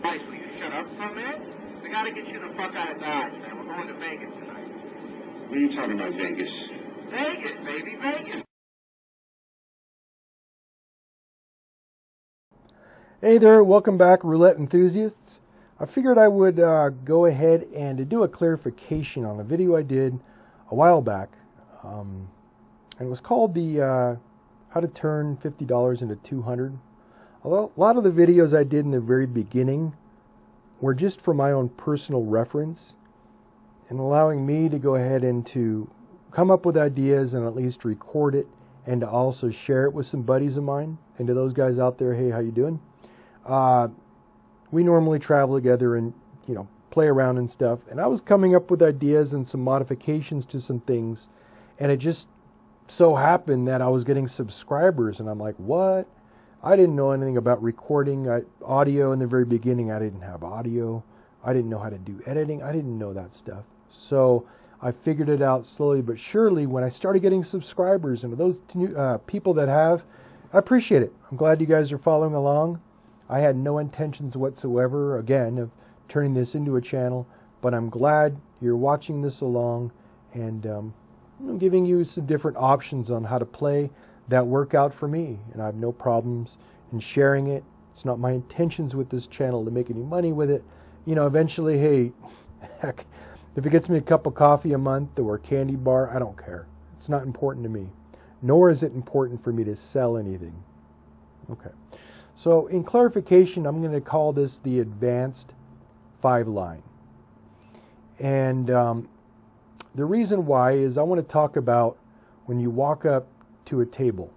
Guys, will you shut up for a minute? We gotta get you the fuck out of Dodge, man. We're going to Vegas tonight. What are you talking about, Vegas? Vegas, baby, Vegas. Hey there, welcome back, roulette enthusiasts. I figured I would go ahead and do a clarification on a video I did a while back. And it was called the How to Turn $50 into $200. A lot of the videos I did in the very beginning were just for my own personal reference and allowing me to go ahead and to come up with ideas and at least record it and to also share it with some buddies of mine. And to those guys out there, hey, how you doing? We normally travel together and, play around and stuff. And I was coming up with ideas and some modifications to some things. And it just so happened that I was getting subscribers. And I'm like, what? I didn't know anything about recording audio in the very beginning. I didn't have audio. I didn't know how to do editing. I didn't know that stuff. So I figured it out slowly but surely when I started getting subscribers. And those people that have, I appreciate it. I'm glad you guys are following along. I had no intentions whatsoever, again, of turning this into a channel, but I'm glad you're watching this along, and I'm giving you some different options on how to play that work out for me, and I have no problems in sharing it. It's not my intentions with this channel to make any money with it. Eventually, hey, heck, if it gets me a cup of coffee a month or a candy bar, I don't care. It's not important to me, nor is it important for me to sell anything. Okay. So in clarification, I'm going to call this the advanced 5-line. And the reason why is I want to talk about when you walk up to a table.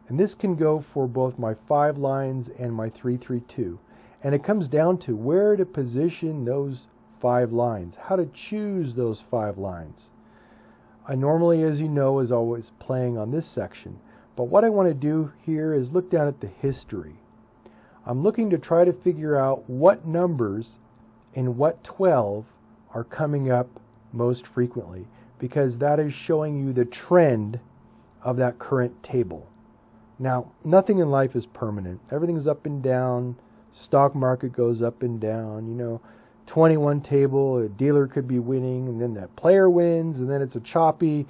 And this can go for both my 5 lines and my 3-3-2. And it comes down to where to position those 5 lines, how to choose those 5 lines. I normally, as you know, is always playing on this section. But what I want to do here is look down at the history. I'm looking to try to figure out what numbers in what 12 are coming up most frequently, because that is showing you the trend of that current table. Now, nothing in life is permanent. Everything's up and down. Stock market goes up and down. 21 table, a dealer could be winning, and then that player wins, and then it's a choppy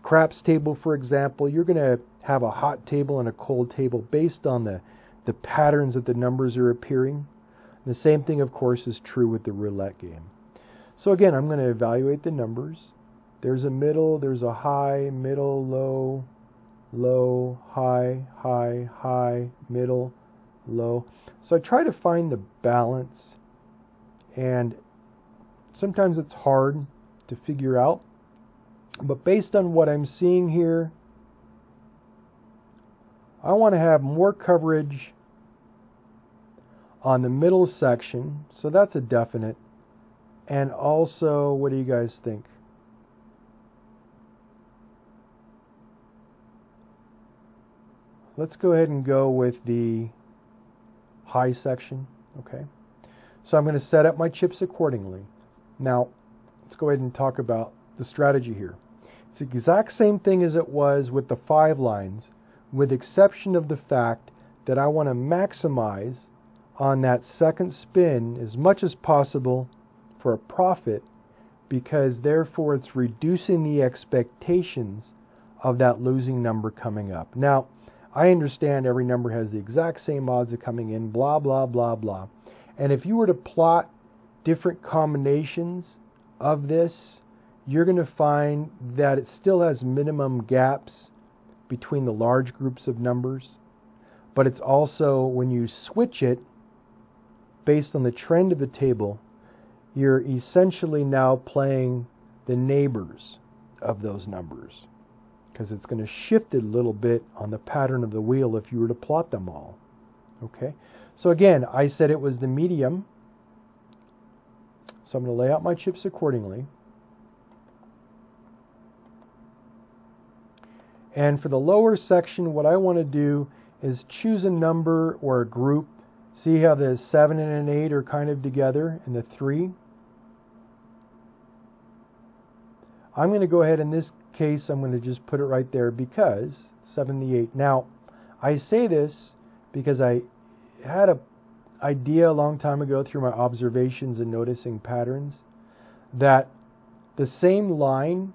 craps table, for example. You're going to have a hot table and a cold table based on the patterns that the numbers are appearing. The same thing, of course, is true with the roulette game. So again, I'm going to evaluate the numbers. There's a middle, there's a high, middle, low, low, high, high, high, middle, low. So I try to find the balance, and sometimes it's hard to figure out. But based on what I'm seeing here, I want to have more coverage on the middle section, so that's a definite. And also, what do you guys think? Let's go ahead and go with the high section, okay? So I'm going to set up my chips accordingly. Now, let's go ahead and talk about the strategy here. It's the exact same thing as it was with the 5 lines, with exception of the fact that I want to maximize on that second spin as much as possible for a profit, because therefore it's reducing the expectations of that losing number coming up. Now, I understand every number has the exact same odds of coming in, blah, blah, blah, blah. And if you were to plot different combinations of this, you're going to find that it still has minimum gaps between the large groups of numbers. But it's also, when you switch it based on the trend of the table, you're essentially now playing the neighbors of those numbers, because it's going to shift it a little bit on the pattern of the wheel if you were to plot them all. Okay, so again, I said it was the medium, so I'm going to lay out my chips accordingly. And for the lower section, what I want to do is choose a number or a group. See how the 7 and an 8 are kind of together, and the 3. I'm going to go ahead, in this case, I'm going to just put it right there because 7 and the 8. Now, I say this because I had a idea a long time ago through my observations and noticing patterns that the same line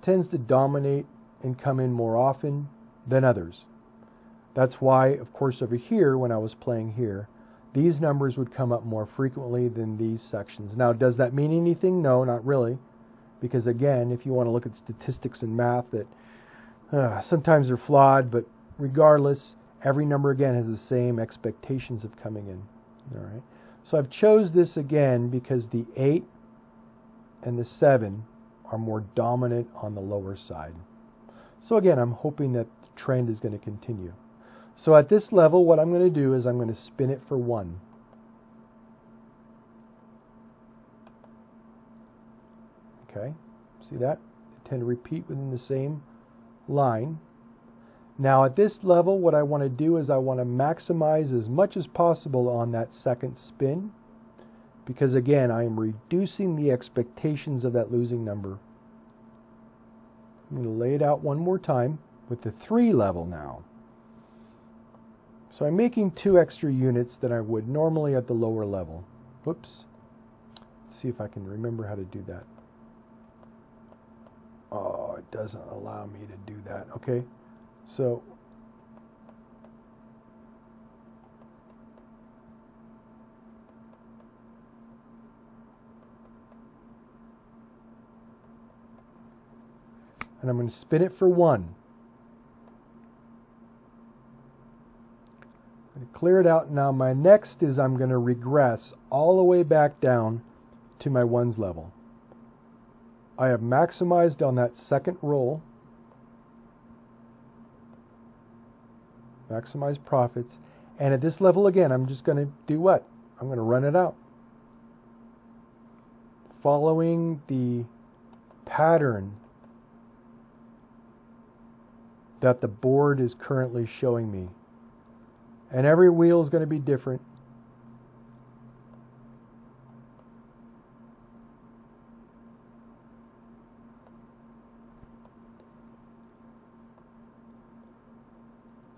tends to dominate and come in more often than others. That's why, of course, over here, when I was playing here, these numbers would come up more frequently than these sections. Now, does that mean anything? No, not really. Because again, if you want to look at statistics and math, that sometimes they're flawed, but regardless, every number again has the same expectations of coming in. All right. So I've chose this again because the 8 and the 7 are more dominant on the lower side. So again, I'm hoping that the trend is going to continue. So at this level, what I'm going to do is I'm going to spin it for 1. Okay, see that? They tend to repeat within the same line. Now at this level, what I want to do is I want to maximize as much as possible on that second spin, because again, I am reducing the expectations of that losing number. I'm going to lay it out one more time with the 3 level now. So I'm making 2 extra units than I would normally at the lower level. Whoops. Let's see if I can remember how to do that. Oh, it doesn't allow me to do that. Okay, so and I'm going to spin it for 1. I'm going to clear it out. Now my next is I'm going to regress all the way back down to my 1s level. I have maximized on that second roll, maximize profits, and at this level again, I'm just going to do what? I'm going to run it out, following the pattern that the board is currently showing me. And every wheel is going to be different.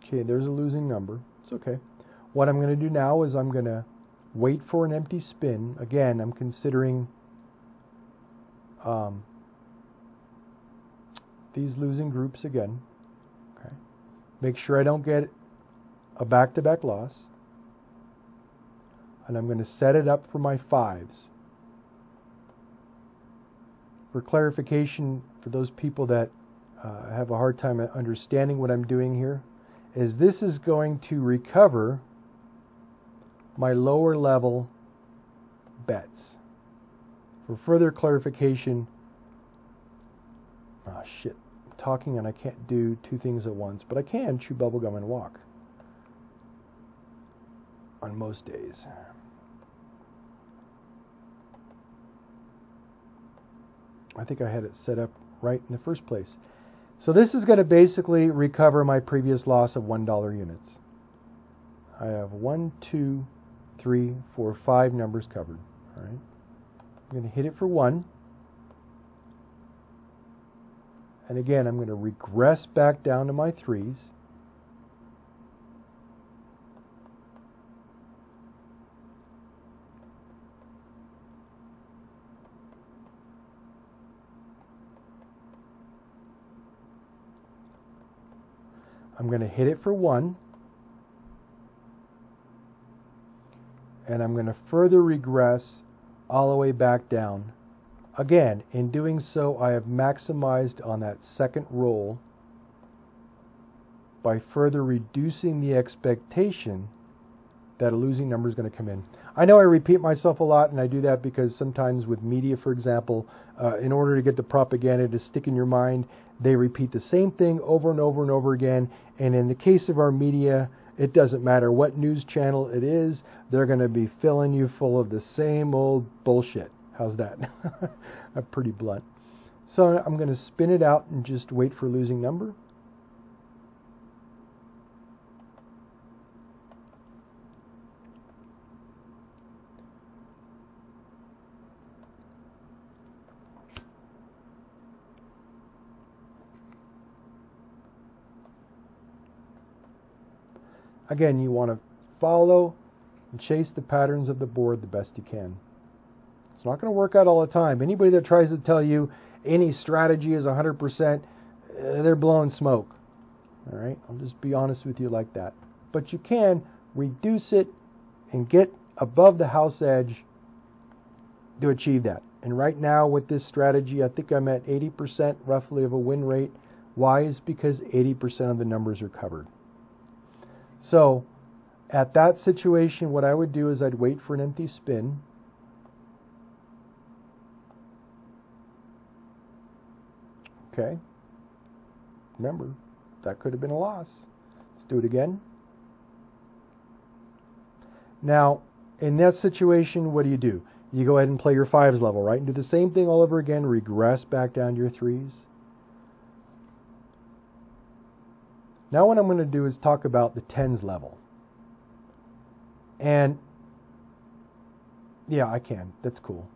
Okay, there's a losing number. It's okay. What I'm going to do now is I'm going to wait for an empty spin. Again, I'm considering these losing groups again. Okay. Make sure I don't get a back-to-back loss. And I'm going to set it up for my 5s. For clarification, for those people that have a hard time understanding what I'm doing here, is this is going to recover my lower level bets. For further clarification, I'm talking and I can't do 2 things at once, but I can chew bubblegum and walk on most days. I think I had it set up right in the first place. So this is going to basically recover my previous loss of $1 units. I have 1, 2, 3, 4, 5 numbers covered. All right. I'm going to hit it for 1. And again, I'm going to regress back down to my 3s. I'm going to hit it for 1. And I'm going to further regress all the way back down. Again, in doing so, I have maximized on that second roll by further reducing the expectation that a losing number is going to come in. I know I repeat myself a lot, and I do that because sometimes with media, for example, in order to get the propaganda to stick in your mind, they repeat the same thing over and over and over again. And in the case of our media, it doesn't matter what news channel it is, they're going to be filling you full of the same old bullshit. How's that? I'm pretty blunt. So I'm going to spin it out and just wait for a losing number. Again, you want to follow and chase the patterns of the board the best you can. It's not going to work out all the time. Anybody that tries to tell you any strategy is 100%, they're blowing smoke. All right? I'll just be honest with you like that. But you can reduce it and get above the house edge to achieve that. And right now with this strategy, I think I'm at 80% roughly of a win rate. Why? Is because 80% of the numbers are covered. So at that situation, what I would do is I'd wait for an empty spin. Okay. Remember, that could have been a loss. Let's do it again. Now, in that situation, what do? You go ahead and play your 5s level, right? And do the same thing all over again. Regress back down to your 3s. Now what I'm going to do is talk about the 10s level. And, yeah, I can. That's cool.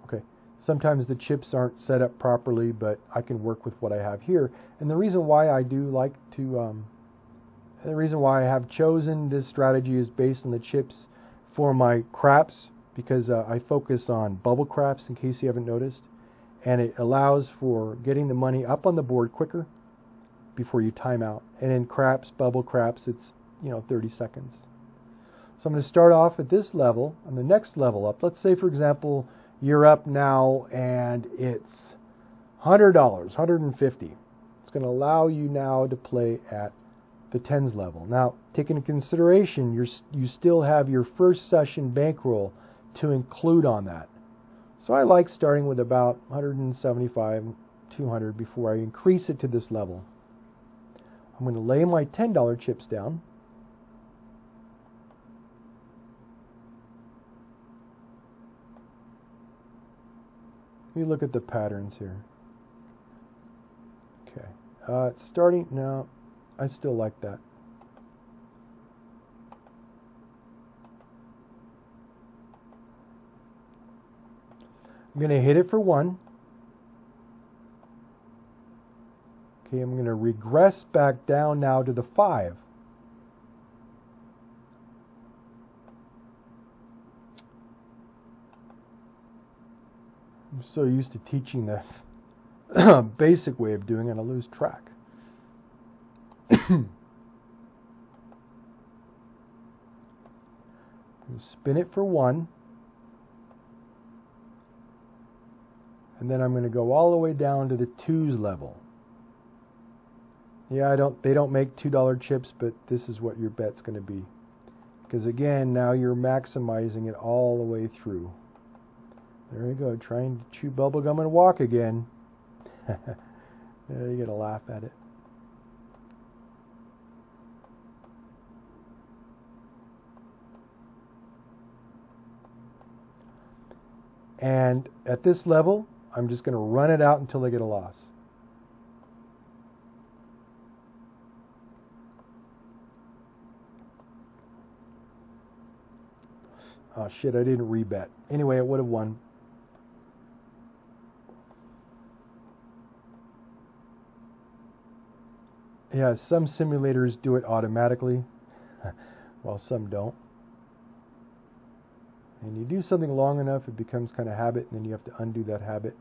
Okay. Sometimes the chips aren't set up properly, but I can work with what I have here. And the reason why I do like to, the reason why I have chosen this strategy is based on the chips for my craps, because I focus on bubble craps, in case you haven't noticed. And it allows for getting the money up on the board quicker before you time out. And in craps, bubble craps, it's 30 seconds. So I'm going to start off at this level, and the next level up. Let's say, for example, you're up now and it's $100, $150. It's going to allow you now to play at the 10s level. Now, take into consideration, you still have your first session bankroll to include on that. So I like starting with about 175, 200 before I increase it to this level. I'm going to lay my $10 chips down. Let me look at the patterns here. Okay. It's starting now. I still like that. I'm going to hit it for 1. Okay, I'm going to regress back down now to the 5. I'm so used to teaching the basic way of doing it, I lose track. Spin it for 1. And then I'm going to go all the way down to the 2s level. Yeah, they don't make $2 chips, but this is what your bet's going to be. Because again, now you're maximizing it all the way through. There you go, trying to chew bubblegum and walk again. You get a laugh at it. And at this level, I'm just going to run it out until I get a loss. Oh shit, I didn't rebet. Anyway, it would have won. Yeah, some simulators do it automatically, while some don't. And you do something long enough, it becomes kind of habit, and then you have to undo that habit.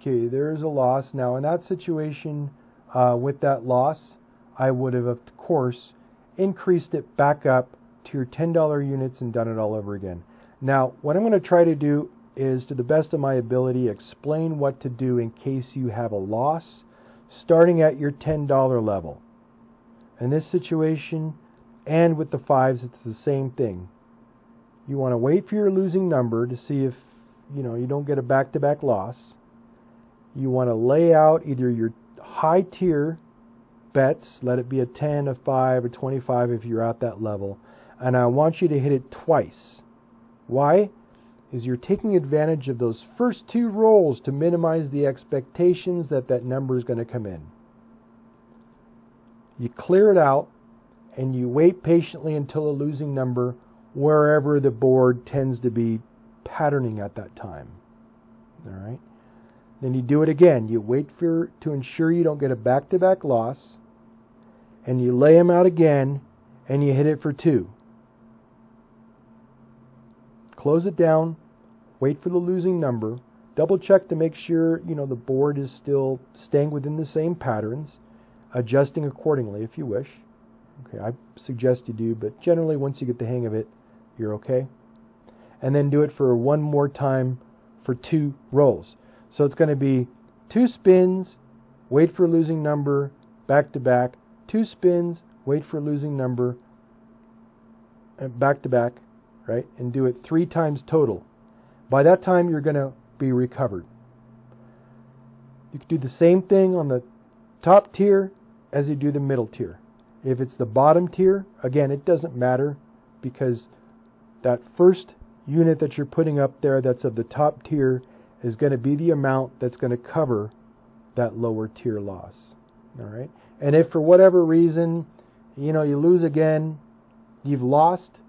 Okay, there's a loss. Now, in that situation, with that loss, I would have, of course, increased it back up to your $10 units and done it all over again. Now, what I'm going to try to do is, to the best of my ability, explain what to do in case you have a loss, starting at your $10 level. In this situation, and with the 5s, it's the same thing. You want to wait for your losing number to see if you don't get a back-to-back loss. You want to lay out either your high tier bets, let it be a 10, a 5, or 25 if you're at that level, and I want you to hit it twice. Why? Is you're taking advantage of those first 2 rolls to minimize the expectations that that number is going to come in. You clear it out, and you wait patiently until a losing number wherever the board tends to be patterning at that time. All right? Then you do it again. You wait to ensure you don't get a back-to-back loss, and you lay them out again, and you hit it for 2. Close it down, wait for the losing number, double check to make sure, the board is still staying within the same patterns, adjusting accordingly if you wish. Okay, I suggest you do, but generally once you get the hang of it, you're okay. And then do it for one more time for 2 rolls. So it's going to be 2 spins, wait for a losing number, back to back, 2 spins, wait for a losing number, and back to back, right? And do it 3 times total. By that time, you're going to be recovered. You can do the same thing on the top tier as you do the middle tier. If it's the bottom tier, again, it doesn't matter because that first unit that you're putting up there that's of the top tier is going to be the amount that's going to cover that lower tier loss. All right? And if for whatever reason, you lose again, you've lost,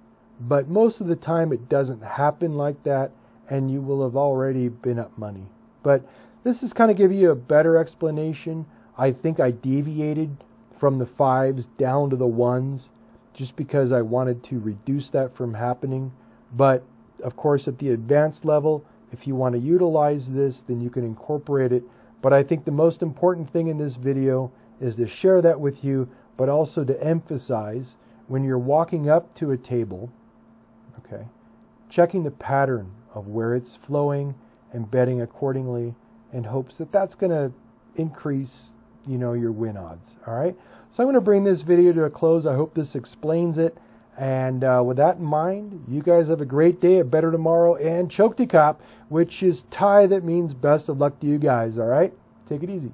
but most of the time it doesn't happen like that, and you will have already been up money. But this is kind of give you a better explanation. I think I deviated from the 5s down to the 1s just because I wanted to reduce that from happening. But of course, at the advanced level, if you want to utilize this, then you can incorporate it. But I think the most important thing in this video is to share that with you, but also to emphasize when you're walking up to a table, okay, checking the pattern of where it's flowing and betting accordingly in hopes that that's going to increase, your win odds. All right. So I'm going to bring this video to a close. I hope this explains it. And with that in mind, you guys have a great day, a better tomorrow, and Chokti Cop, which is Thai that means best of luck to you guys. All right. Take it easy.